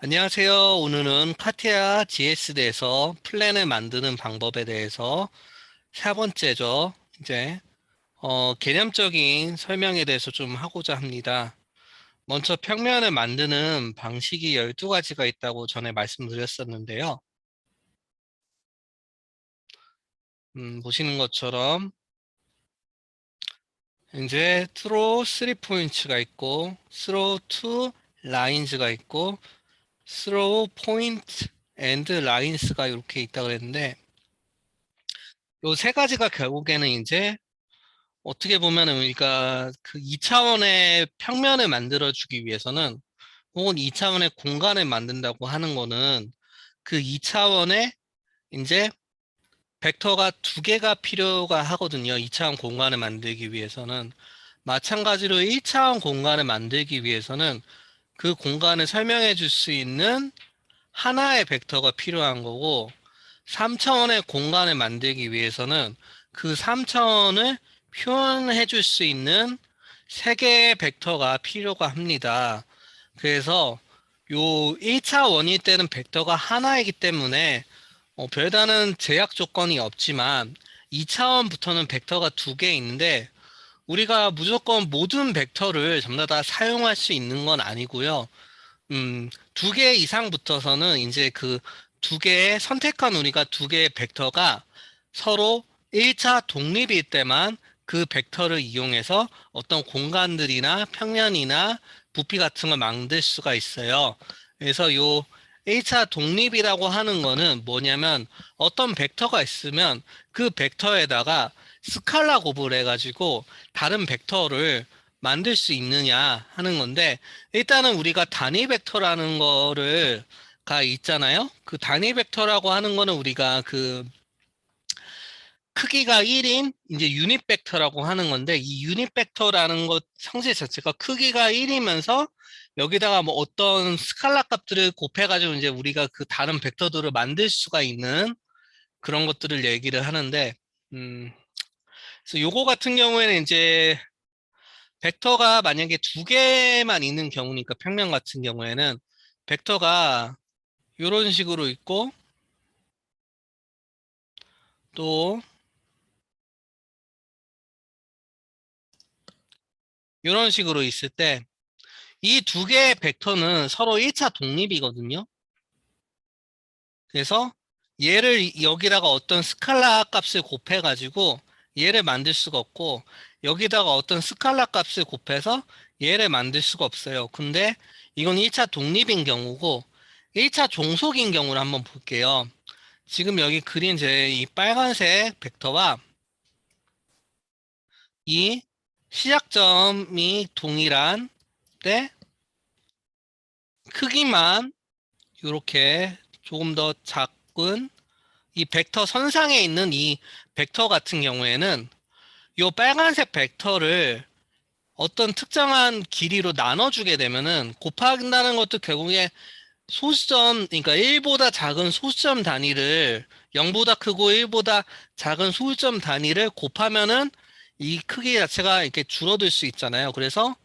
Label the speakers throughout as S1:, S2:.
S1: 안녕하세요. 오늘은 카티아 GS대에서 플랜을 만드는 방법에 대해서 세 번째죠. 이제 개념적인 설명에 대해서 좀 하고자 합니다. 먼저 평면을 만드는 방식이 12가지가 있다고 전에 말씀드렸었는데요. 보시는 것처럼 이제 throw 3포인트가 있고 throw 2 lines가 있고 throw point and lines가 이렇게 있다고 그랬는데 요 세 가지가 결국에는 이제 어떻게 보면은 우리가 그 2차원의 평면을 만들어주기 위해서는 혹은 2차원의 공간을 만든다고 하는 거는 그 2차원의 이제 벡터가 두 개가 필요가 하거든요. 2차원 공간을 만들기 위해서는. 마찬가지로 1차원 공간을 만들기 위해서는 그 공간을 설명해 줄 수 있는 하나의 벡터가 필요한 거고 3차원의 공간을 만들기 위해서는 그 3차원을 표현해 줄 수 있는 세 개의 벡터가 필요가 합니다. 그래서 요 1차 원일 때는 벡터가 하나이기 때문에 별다른 제약 조건이 없지만 2차원부터는 벡터가 두 개 있는데 우리가 무조건 모든 벡터를 전부 다 사용할 수 있는 건 아니고요. 두 개 이상 붙어서는 이제 그 두 개의 선택한 우리가 두 개의 벡터가 서로 1차 독립일 때만 그 벡터를 이용해서 어떤 공간들이나 평면이나 부피 같은 걸 만들 수가 있어요. 그래서 요 1차 독립이라고 하는 거는 뭐냐면 어떤 벡터가 있으면 그 벡터에다가 스칼라 곱을 해가지고 다른 벡터를 만들 수 있느냐 하는 건데 일단은 우리가 단위 벡터라는 거를 가 있잖아요. 그 단위 벡터라고 하는 거는 우리가 그 크기가 1인 이제 유닛 벡터라고 하는 건데 이 유닛 벡터라는 것 성질 자체가 크기가 1이면서 여기다가 뭐 어떤 스칼라 값들을 곱해가지고 이제 우리가 그 다른 벡터들을 만들 수가 있는 그런 것들을 얘기를 하는데 음, 그래서 요거 같은 경우에는 이제 벡터가 만약에 두 개만 있는 경우니까 평면 같은 경우에는 벡터가 이런 식으로 있고 또 이런 식으로 있을 때 이 두 개의 벡터는 서로 1차 독립이거든요. 그래서 얘를 여기다가 어떤 스칼라 값을 곱해가지고 얘를 만들 수가 없고 여기다가 어떤 스칼라 값을 곱해서 얘를 만들 수가 없어요. 근데 이건 1차 독립인 경우고 1차 종속인 경우를 한번 볼게요. 지금 여기 그린 제 이 빨간색 벡터와 이 시작점이 동일한 때 크기만 이렇게 조금 더 작은 이 벡터 선상에 있는 이 벡터 같은 경우에는 이 빨간색 벡터를 어떤 특정한 길이로 나눠주게 되면은 곱한다는 것도 결국에 소수점, 그러니까 1보다 작은 소수점 단위를 0보다 크고 1보다 작은 소수점 단위를 곱하면은 이 크기 자체가 이렇게 줄어들 수 있잖아요. 그래서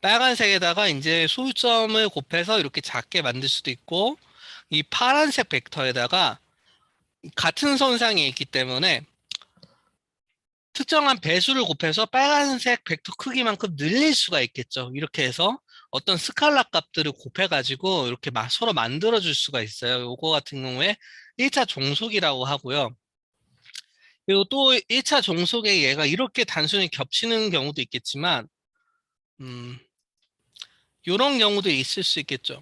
S1: 빨간색에다가 이제 소수점을 곱해서 이렇게 작게 만들 수도 있고 이 파란색 벡터에다가 같은 선상에 있기 때문에 특정한 배수를 곱해서 빨간색 벡터 크기만큼 늘릴 수가 있겠죠. 이렇게 해서 어떤 스칼라 값들을 곱해가지고 이렇게 서로 만들어줄 수가 있어요. 요거 같은 경우에 1차 종속이라고 하고요. 그리고 또 1차 종속에 얘가 이렇게 단순히 겹치는 경우도 있겠지만, 음, 이런 경우도 있을 수 있겠죠.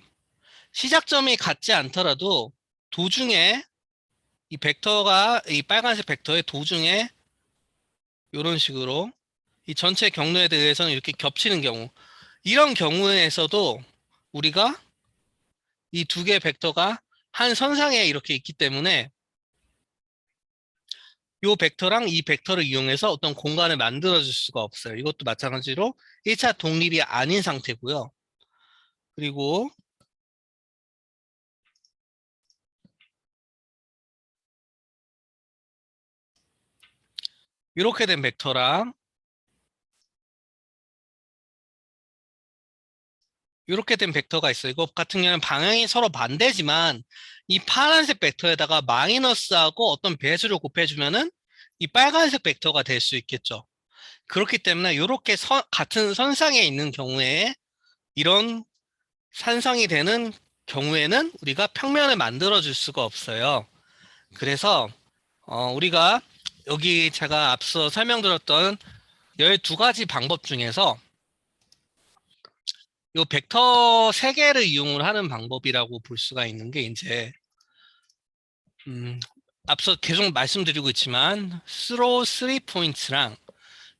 S1: 시작점이 같지 않더라도 도중에 이 벡터가 이 빨간색 벡터의 도중에 이런 식으로 이 전체 경로에 대해서는 이렇게 겹치는 경우 이런 경우에서도 우리가 이 두 개의 벡터가 한 선상에 이렇게 있기 때문에 이 벡터랑 이 벡터를 이용해서 어떤 공간을 만들어 줄 수가 없어요. 이것도 마찬가지로 1차 독립이 아닌 상태고요. 그리고 이렇게 된 벡터랑 이렇게 된 벡터가 있어요. 이거 같은 경우는 방향이 서로 반대지만 이 파란색 벡터에다가 마이너스하고 어떤 배수를 곱해주면은 이 빨간색 벡터가 될 수 있겠죠. 그렇기 때문에 이렇게 같은 선상에 있는 경우에 이런 산성이 되는 경우에는 우리가 평면을 만들어 줄 수가 없어요. 그래서 우리가 여기 제가 앞서 설명드렸던 12가지 방법 중에서 이 벡터 3개를 이용을 하는 방법이라고 볼 수가 있는 게 이제 앞서 계속 말씀드리고 있지만 throw 3포인트랑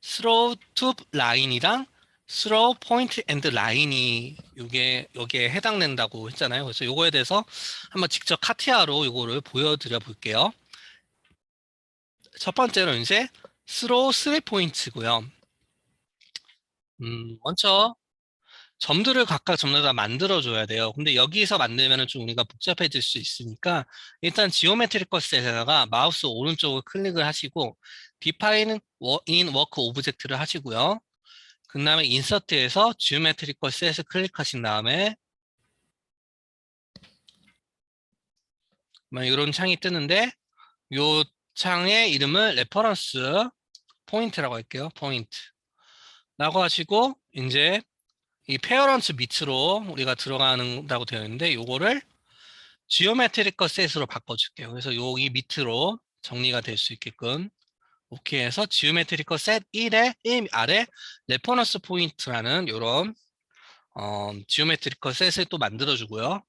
S1: throw 2 라인이랑 throw point and line이 이게 여기에 해당된다고 했잖아요. 그래서 요거에 대해서 한번 직접 카티아로 요거를 보여드려 볼게요. 첫 번째로 이제 throw 3포인트고요. 먼저 점들을 각각 전부 다 만들어줘야 돼요. 근데 여기서 만들면 좀 우리가 복잡해질 수 있으니까 일단 지오메트리컬 셋에다가 마우스 오른쪽을 클릭을 하시고 Define in Work Object를 하시고요. 그 다음에 인서트에서 지오메트리컬 셋을 클릭하신 다음에 이런 창이 뜨는데 이 창의 이름을 레퍼런스 포인트라고 할게요. 포인트라고 하시고 이제 이 페어런츠 밑으로 우리가 들어가는다고 되어 있는데 요거를 지오메트리컬 셋으로 바꿔줄게요. 그래서 여기 밑으로 정리가 될 수 있게끔 오케이 해서 지오메트리컬 셋 1에 1 아래 레퍼런스 포인트라는 이런 지오메트리컬 셋을 또 만들어주고요.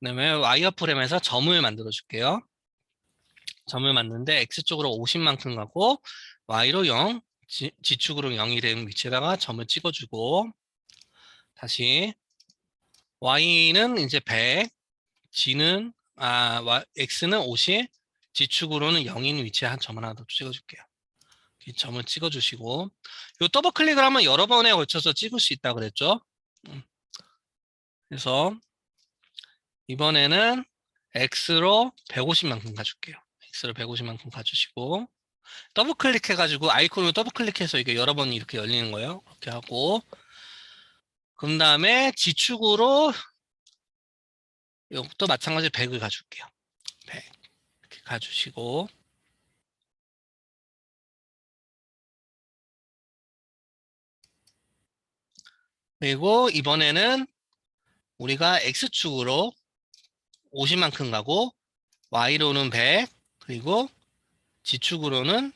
S1: 그다음에 와이어프렘에서 점을 만들어줄게요. 점을 만드는데 X쪽으로 50만큼 가고 Y로 0, G축으로 0이 되는 위치에다가 점을 찍어주고 다시 Y는 이제 100, X는 50, G축으로는 0인 위치에 한 점 하나 더 찍어줄게요. 이 점을 찍어주시고 이 더블 클릭을 하면 여러 번에 걸쳐서 찍을 수 있다 그랬죠. 그래서 이번에는 X로 150만큼 가줄게요. X로 150만큼 가주시고 더블 클릭해가지고 아이콘을 더블 클릭해서 이게 여러 번 이렇게 열리는 거예요. 이렇게 하고 그 다음에 G축으로 이것도 마찬가지로 100을 가줄게요. 100 이렇게 가주시고 그리고 이번에는 우리가 X축으로 50만큼 가고 Y로는 100 그리고 G축으로는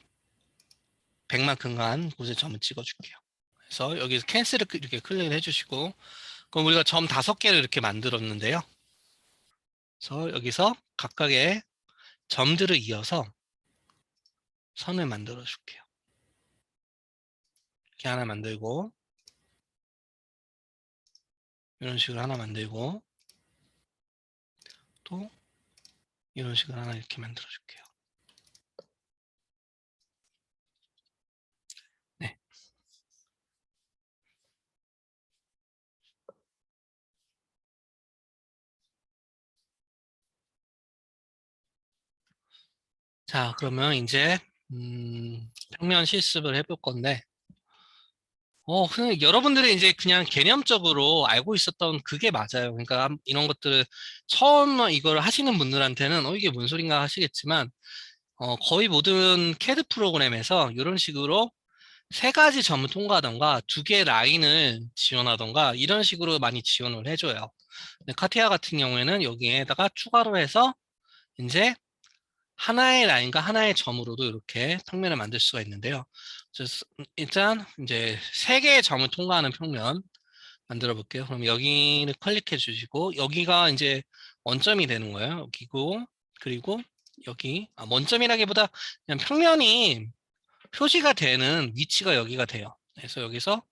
S1: 100만큼 간 곳에 점을 찍어줄게요. 그래서 여기서 캔슬을 이렇게 클릭을 해주시고 그럼 우리가 점 5개를 이렇게 만들었는데요. 그래서 여기서 각각의 점들을 이어서 선을 만들어 줄게요. 이렇게 하나 만들고 이런 식으로 하나 만들고 또 이런 식으로 하나 이렇게 만들어 줄게요. 네. 자, 그러면 이제 평면 실습을 해볼 건데 그냥 여러분들이 이제 그냥 개념적으로 알고 있었던 그게 맞아요. 그러니까 이런 것들을 처음 이걸 하시는 분들한테는 이게 뭔 소린가 하시겠지만 거의 모든 CAD 프로그램에서 이런 식으로 3가지 점을 통과하던가 2개의 라인을 지원하던가 이런 식으로 많이 지원을 해줘요. 근데 카티아 같은 경우에는 여기에다가 추가로 해서 이제 하나의 라인과 하나의 점으로도 이렇게 평면을 만들 수가 있는데요. 일단 이제 3개의 점을 통과하는 평면 만들어 볼게요. 그럼 여기를 클릭해 주시고 여기가 이제 원점이 되는 거예요. 여기고 그리고 여기 원점이라기보다 그냥 평면이 표시가 되는 위치가 여기가 돼요. 그래서 여기서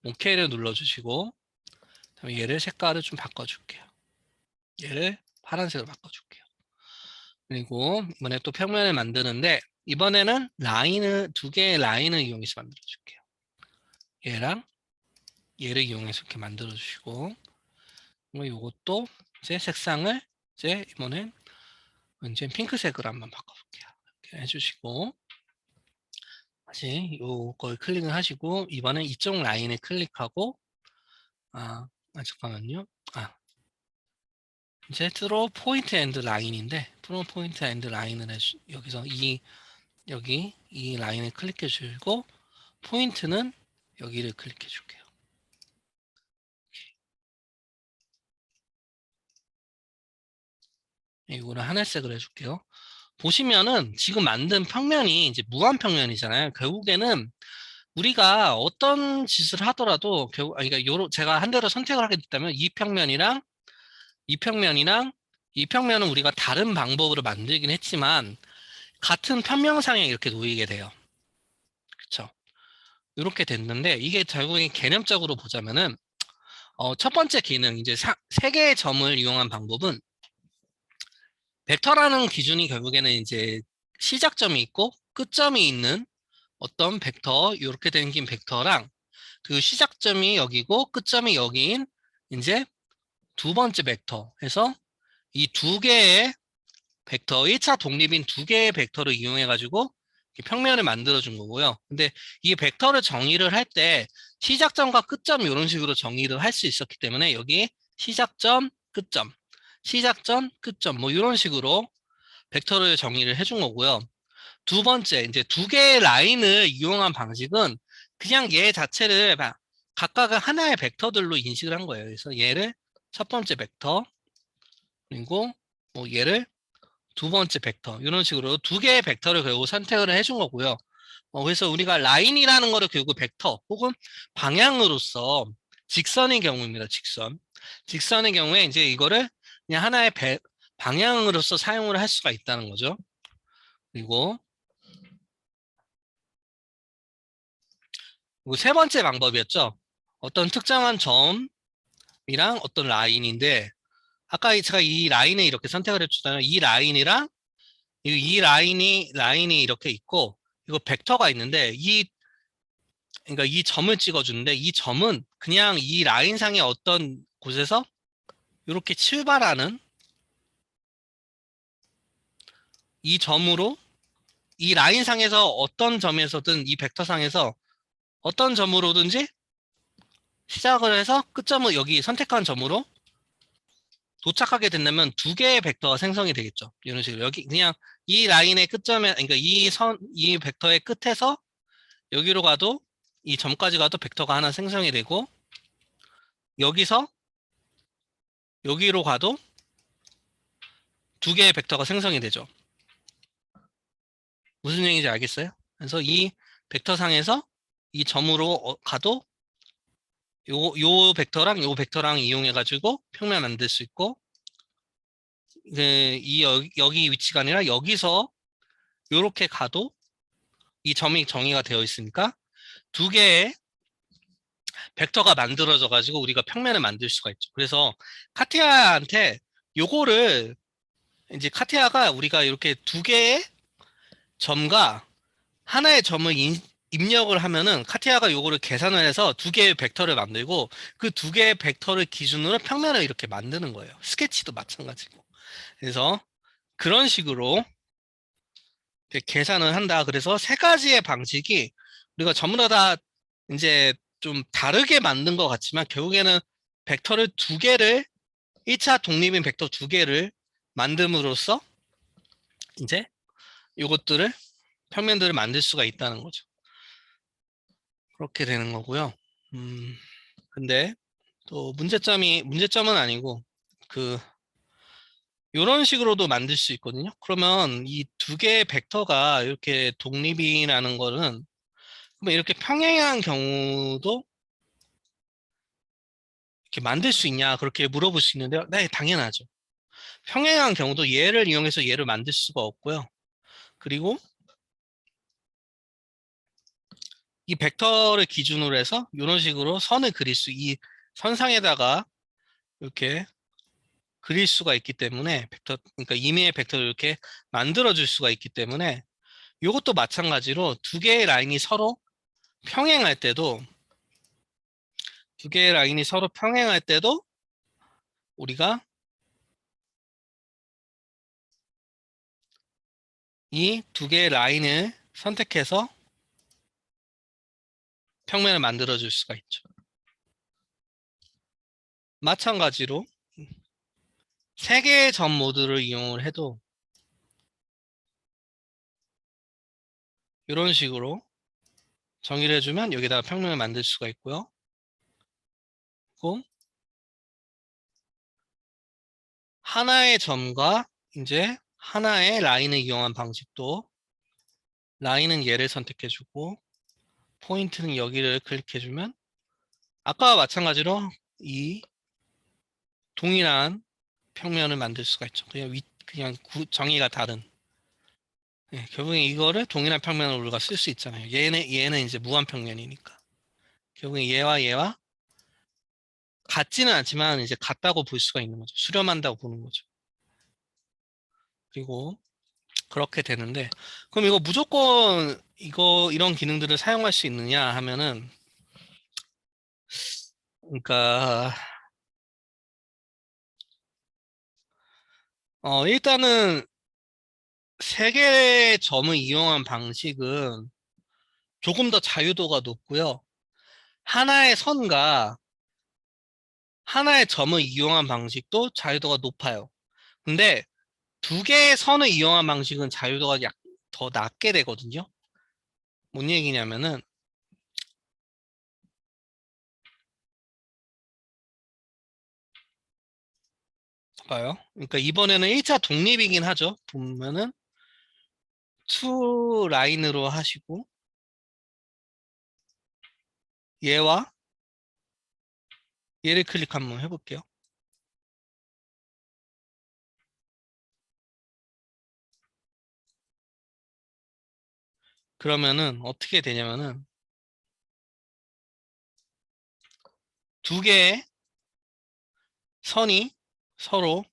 S1: OK를 눌러주시고 그다음에 얘를 색깔을 좀 바꿔줄게요. 얘를 파란색으로 바꿔줄게요. 그리고 이번에 또 평면을 만드는데 이번에는 라인을 2개의 라인을 이용해서 만들어줄게요. 얘랑 얘를 이용해서 이렇게 만들어주시고 이것도 이제 색상을 이제 이번엔 이제 핑크색으로 한번 바꿔볼게요. 이렇게 해주시고 다시 요걸 클릭을 하시고 이번엔 이쪽 라인을 클릭하고 잠깐만요. 이제 throw point and line인데 throw point and line을 여기서 여기 이 라인을 클릭해 주고 포인트는 여기를 클릭해 줄게요. 이거를 하늘색으로 해줄게요. 보시면은 지금 만든 평면이 이제 무한 평면이잖아요. 결국에는 우리가 어떤 짓을 하더라도 그러니까 제가 한 대로 선택을 하게 됐다면 이 평면이랑 이 평면은 우리가 다른 방법으로 만들긴 했지만 같은 편명상에 이렇게 놓이게 돼요. 그렇죠? 이렇게 됐는데 이게 결국에 개념적으로 보자면은 첫 번째 기능 이제 세 개의 점을 이용한 방법은 벡터라는 기준이 결국에는 이제 시작점이 있고 끝점이 있는 어떤 벡터 이렇게 생긴 벡터랑 그 시작점이 여기고 끝점이 여기인 이제 두 번째 벡터 해서 이 두 개의 벡터 1차 독립인 두 개의 벡터를 이용해 가지고 평면을 만들어 준 거고요. 근데 이 벡터를 정의를 할 때 시작점과 끝점 이런 식으로 정의를 할 수 있었기 때문에 여기 시작점, 끝점, 시작점, 끝점 뭐 이런 식으로 벡터를 정의를 해준 거고요. 두 번째, 이제 두 개의 라인을 이용한 방식은 그냥 얘 자체를 각각 하나의 벡터들로 인식을 한 거예요. 그래서 얘를 첫 번째 벡터, 그리고 뭐 얘를 두 번째 벡터, 이런 식으로 두 개의 벡터를 결국 선택을 해준 거고요. 그래서 우리가 라인이라는 거를 결국 벡터 혹은 방향으로서 직선의 경우입니다. 직선의 경우에 이제 이거를 그냥 하나의 방향으로서 사용을 할 수가 있다는 거죠. 그리고 세 번째 방법이었죠. 어떤 특정한 점이랑 어떤 라인인데 아까 제가 이 라인을 이렇게 선택을 해주잖아요. 이 라인이랑 이 라인이 이렇게 있고 이거 벡터가 있는데 그러니까 이 점을 찍어주는데 이 점은 그냥 이 라인상의 어떤 곳에서 이렇게 출발하는 이 점으로 이 라인상에서 어떤 점에서든 이 벡터상에서 어떤 점으로든지 시작을 해서 끝점을 여기 선택한 점으로 도착하게 된다면 두 개의 벡터가 생성이 되겠죠. 이런 식으로 여기 그냥 이 라인의 끝점에 그러니까 이 벡터의 끝에서 여기로 가도 이 점까지 가도 벡터가 하나 생성이 되고 여기서 여기로 가도 두 개의 벡터가 생성이 되죠. 무슨 얘기인지 알겠어요? 그래서 이 벡터상에서 이 점으로 가도 요 벡터랑 요 벡터랑 이용해 가지고 평면 만들 수 있고 여기 위치가 아니라 여기서 요렇게 가도 이 점이 정의가 되어 있으니까 두 개의 벡터가 만들어져 가지고 우리가 평면을 만들 수가 있죠. 그래서 카티아한테 요거를 이제 카티아가 우리가 이렇게 두 개의 점과 하나의 점을 입력을 하면은 카티아가 요거를 계산을 해서 두 개의 벡터를 만들고 그 두 개의 벡터를 기준으로 평면을 이렇게 만드는 거예요. 스케치도 마찬가지고. 그래서 그런 식으로 계산을 한다. 그래서 세 가지의 방식이 우리가 전부 다 이제 좀 다르게 만든 것 같지만 결국에는 벡터를 두 개를 1차 독립인 벡터 두 개를 만듦으로써 이제 이것들을 평면들을 만들 수가 있다는 거죠. 그렇게 되는 거고요. 근데 또 문제점은 아니고 그 이런 식으로도 만들 수 있거든요. 그러면 이 두 개의 벡터가 이렇게 독립이라는 거는 뭐 이렇게 평행한 경우도 이렇게 만들 수 있냐 그렇게 물어볼 수 있는데요. 네, 당연하죠. 평행한 경우도 얘를 이용해서 얘를 만들 수가 없고요. 그리고 이 벡터를 기준으로 해서 이런 식으로 선을 그릴 이 선상에다가 이렇게 그릴 수가 있기 때문에 그러니까 임의의 벡터를 이렇게 만들어 줄 수가 있기 때문에 이것도 마찬가지로 두 개의 라인이 서로 평행할 때도 두 개의 라인이 서로 평행할 때도 우리가 이 두 개의 라인을 선택해서 평면을 만들어 줄 수가 있죠. 마찬가지로 세 개의 점 모드를 이용을 해도 이런 식으로 정의를 해주면 여기다가 평면을 만들 수가 있고요. 그리고 하나의 점과 이제 하나의 라인을 이용한 방식도 라인은 얘를 선택해주고 포인트는 여기를 클릭해주면 아까와 마찬가지로 이 동일한 평면을 만들 수가 있죠. 그냥 정의가 다른. 예, 결국에 이거를 동일한 평면으로 우리가 쓸 수 있잖아요. 얘는 이제 무한 평면이니까. 결국에 얘와 같지는 않지만 이제 같다고 볼 수가 있는 거죠. 수렴한다고 보는 거죠. 그리고 그렇게 되는데, 그럼 이거 무조건 이런 기능들을 사용할 수 있느냐 하면은, 그러니까 일단은 세 개의 점을 이용한 방식은 조금 더 자유도가 높고요. 하나의 선과 하나의 점을 이용한 방식도 자유도가 높아요. 근데 두 개의 선을 이용한 방식은 자유도가 더 낮게 되거든요. 뭔 얘기냐면은 봐요. 그러니까 이번에는 1차 독립이긴 하죠. 보면은 투 라인으로 하시고 얘와 얘를 클릭 한번 해볼게요. 그러면은 어떻게 되냐면은 두 개의 선이 서로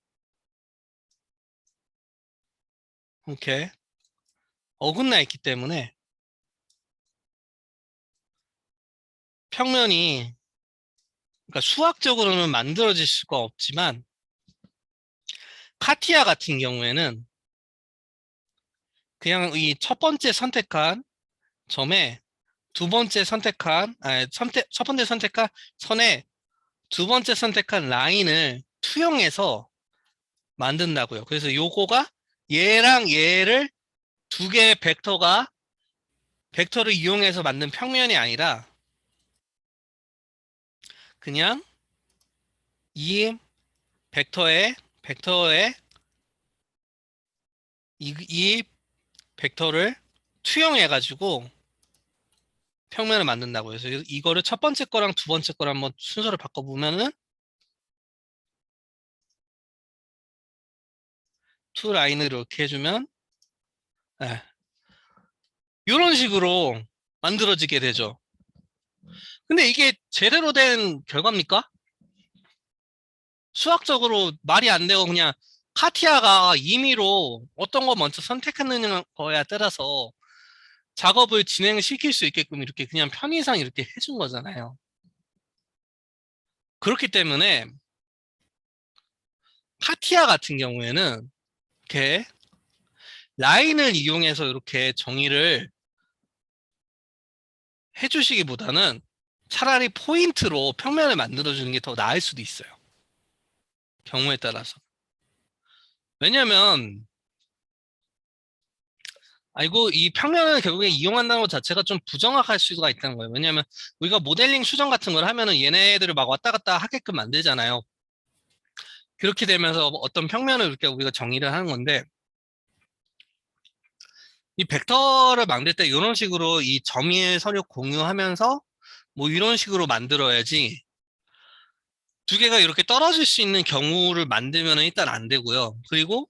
S1: 이렇게 어긋나 있기 때문에 평면이 그러니까 수학적으로는 만들어질 수가 없지만 카티아 같은 경우에는 그냥 이 첫 번째 선택한 점에 두 번째 선택한 첫 번째 선택한 선에 두 번째 선택한 라인을 투영해서 만든다고요. 그래서 요거가 얘랑 얘를 두 개의 벡터를 이용해서 만든 평면이 아니라 그냥 이 벡터의 이 벡터를 투영해 가지고 평면을 만든다고 해서 이거를 첫 번째 거랑 두 번째 거랑 한번 순서를 바꿔보면은 투 라인으로 이렇게 해주면 예, 이런 식으로 만들어지게 되죠. 근데 이게 제대로 된 결과입니까? 수학적으로 말이 안 되고 그냥 카티아가 임의로 어떤 거 먼저 선택하는 거에 따라서 작업을 진행시킬 수 있게끔 이렇게 그냥 편의상 이렇게 해준 거잖아요. 그렇기 때문에 카티아 같은 경우에는 이렇게 라인을 이용해서 이렇게 정의를 해주시기보다는 차라리 포인트로 평면을 만들어주는 게 더 나을 수도 있어요. 경우에 따라서. 왜냐면 아이고 이 평면을 결국에 이용한다는 것 자체가 좀 부정확할 수가 있다는 거예요. 왜냐하면 우리가 모델링 수정 같은 걸 하면은 얘네들을 막 왔다 갔다 하게끔 만들잖아요. 그렇게 되면서 어떤 평면을 이렇게 우리가 정의를 하는 건데 이 벡터를 만들 때 이런 식으로 이 점의 서력 공유하면서 뭐 이런 식으로 만들어야지 두 개가 이렇게 떨어질 수 있는 경우를 만들면 일단 안 되고요. 그리고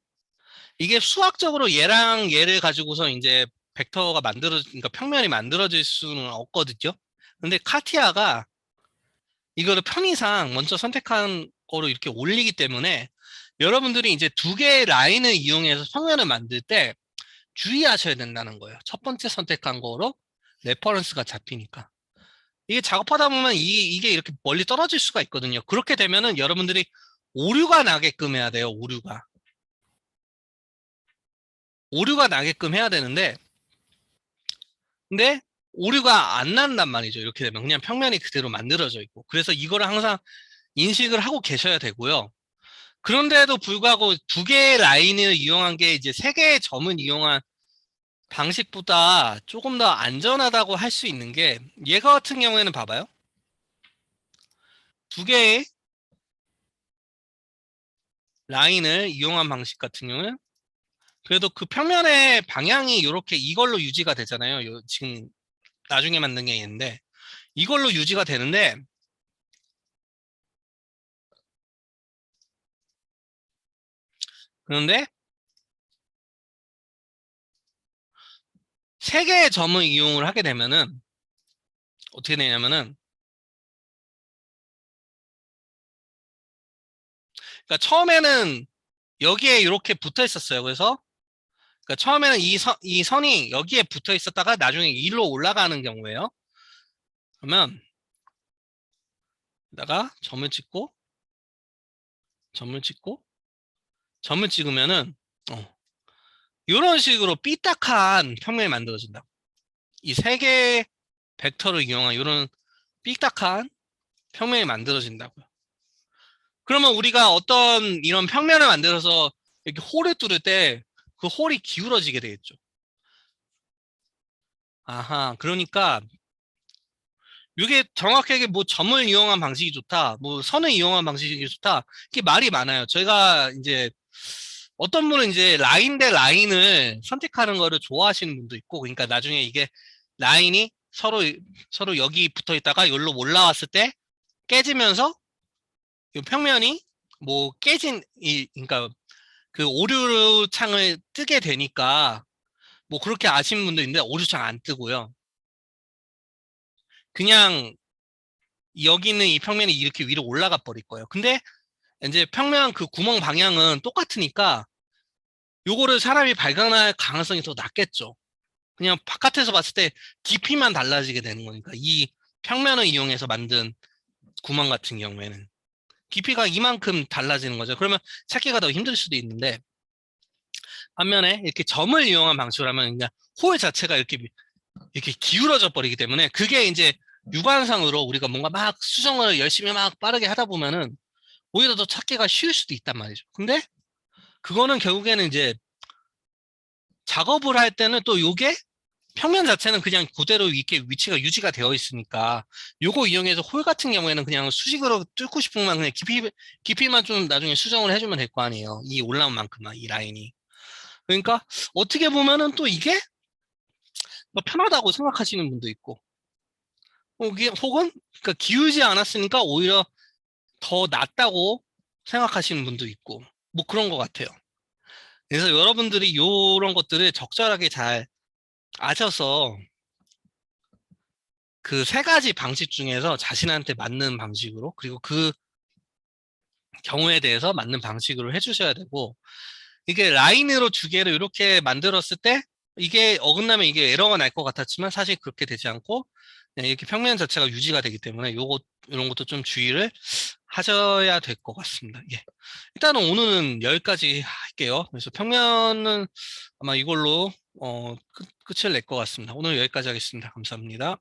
S1: 이게 수학적으로 얘랑 얘를 가지고서 이제 그러니까 평면이 만들어질 수는 없거든요. 근데 카티아가 이거를 편의상 먼저 선택한 거로 이렇게 올리기 때문에 여러분들이 이제 두 개의 라인을 이용해서 평면을 만들 때 주의하셔야 된다는 거예요. 첫 번째 선택한 거로 레퍼런스가 잡히니까. 이게 작업하다 보면 이게 이렇게 멀리 떨어질 수가 있거든요. 그렇게 되면은 여러분들이 오류가 나게끔 해야 돼요. 오류가 나게끔 해야 되는데 근데 오류가 안 난단 말이죠. 이렇게 되면 그냥 평면이 그대로 만들어져 있고. 그래서 이거를 항상 인식을 하고 계셔야 되고요. 그런데도 불구하고 두 개의 라인을 이용한 게 이제 세 개의 점을 이용한 방식보다 조금 더 안전하다고 할 수 있는 게 얘가 같은 경우에는 봐봐요. 두 개의 라인을 이용한 방식 같은 경우는 그래도 그 평면의 방향이 이렇게 이걸로 유지가 되잖아요. 지금 나중에 만든 게 있는데 이걸로 유지가 되는데 그런데 세 개의 점을 이용을 하게 되면은 어떻게 되냐면은 그러니까 처음에는 여기에 이렇게 붙어 있었어요. 그래서 그러니까 처음에는 이 선이 여기에 붙어 있었다가 나중에 일로 올라가는 경우에요. 그러면 다가 점을 찍고 점을 찍고 점을 찍으면은 이런 식으로 삐딱한 평면이 만들어진다. 이 세 개의 벡터를 이용한 이런 삐딱한 평면이 만들어진다고요. 그러면 우리가 어떤 이런 평면을 만들어서 이렇게 홀을 뚫을 때 그 홀이 기울어지게 되겠죠. 아하, 그러니까 이게 정확하게 뭐 점을 이용한 방식이 좋다, 뭐 선을 이용한 방식이 좋다, 이게 말이 많아요. 저희가 이제 어떤 분은 이제 라인 대 라인을 선택하는 거를 좋아하시는 분도 있고, 그러니까 나중에 이게 라인이 서로 여기 붙어 있다가 여기로 올라왔을 때 깨지면서 이 평면이 뭐 깨진 그러니까 그 오류창을 뜨게 되니까 뭐 그렇게 아시는 분도 있는데 오류창 안 뜨고요. 그냥 여기 있는 이 평면이 이렇게 위로 올라가 버릴 거예요. 근데 이제 평면 그 구멍 방향은 똑같으니까 요거를 사람이 발견할 가능성이 더 낮겠죠. 그냥 바깥에서 봤을 때 깊이만 달라지게 되는 거니까 이 평면을 이용해서 만든 구멍 같은 경우에는 깊이가 이만큼 달라지는 거죠. 그러면 찾기가 더 힘들 수도 있는데 반면에 이렇게 점을 이용한 방식으로 하면 그냥 홀 자체가 이렇게 기울어져 버리기 때문에 그게 이제 육안상으로 우리가 뭔가 막 수정을 열심히 막 빠르게 하다 보면은 오히려 더 찾기가 쉬울 수도 있단 말이죠. 근데 그거는 결국에는 이제 작업을 할 때는 또 요게 평면 자체는 그냥 그대로 이렇게 위치가 유지가 되어 있으니까 요거 이용해서 홀 같은 경우에는 그냥 수직으로 뚫고 싶으면 그냥 깊이만 좀 나중에 수정을 해주면 될 거 아니에요. 이 올라온 만큼만 이 라인이. 그러니까 어떻게 보면은 또 이게 더 편하다고 생각하시는 분도 있고 혹은 그러니까 기울지 않았으니까 오히려 더 낫다고 생각하시는 분도 있고 뭐 그런 것 같아요. 그래서 여러분들이 이런 것들을 적절하게 잘 아셔서 그 세 가지 방식 중에서 자신한테 맞는 방식으로 그리고 그 경우에 대해서 맞는 방식으로 해주셔야 되고 이게 라인으로 두 개를 이렇게 만들었을 때 이게 어긋나면 이게 에러가 날 것 같았지만 사실 그렇게 되지 않고 그냥 이렇게 평면 자체가 유지가 되기 때문에 이런 것도 좀 주의를 하셔야 될 것 같습니다. 예. 일단은 오늘은 여기까지 할게요. 그래서 평면은 아마 이걸로 끝을 낼 것 같습니다. 오늘 여기까지 하겠습니다. 감사합니다.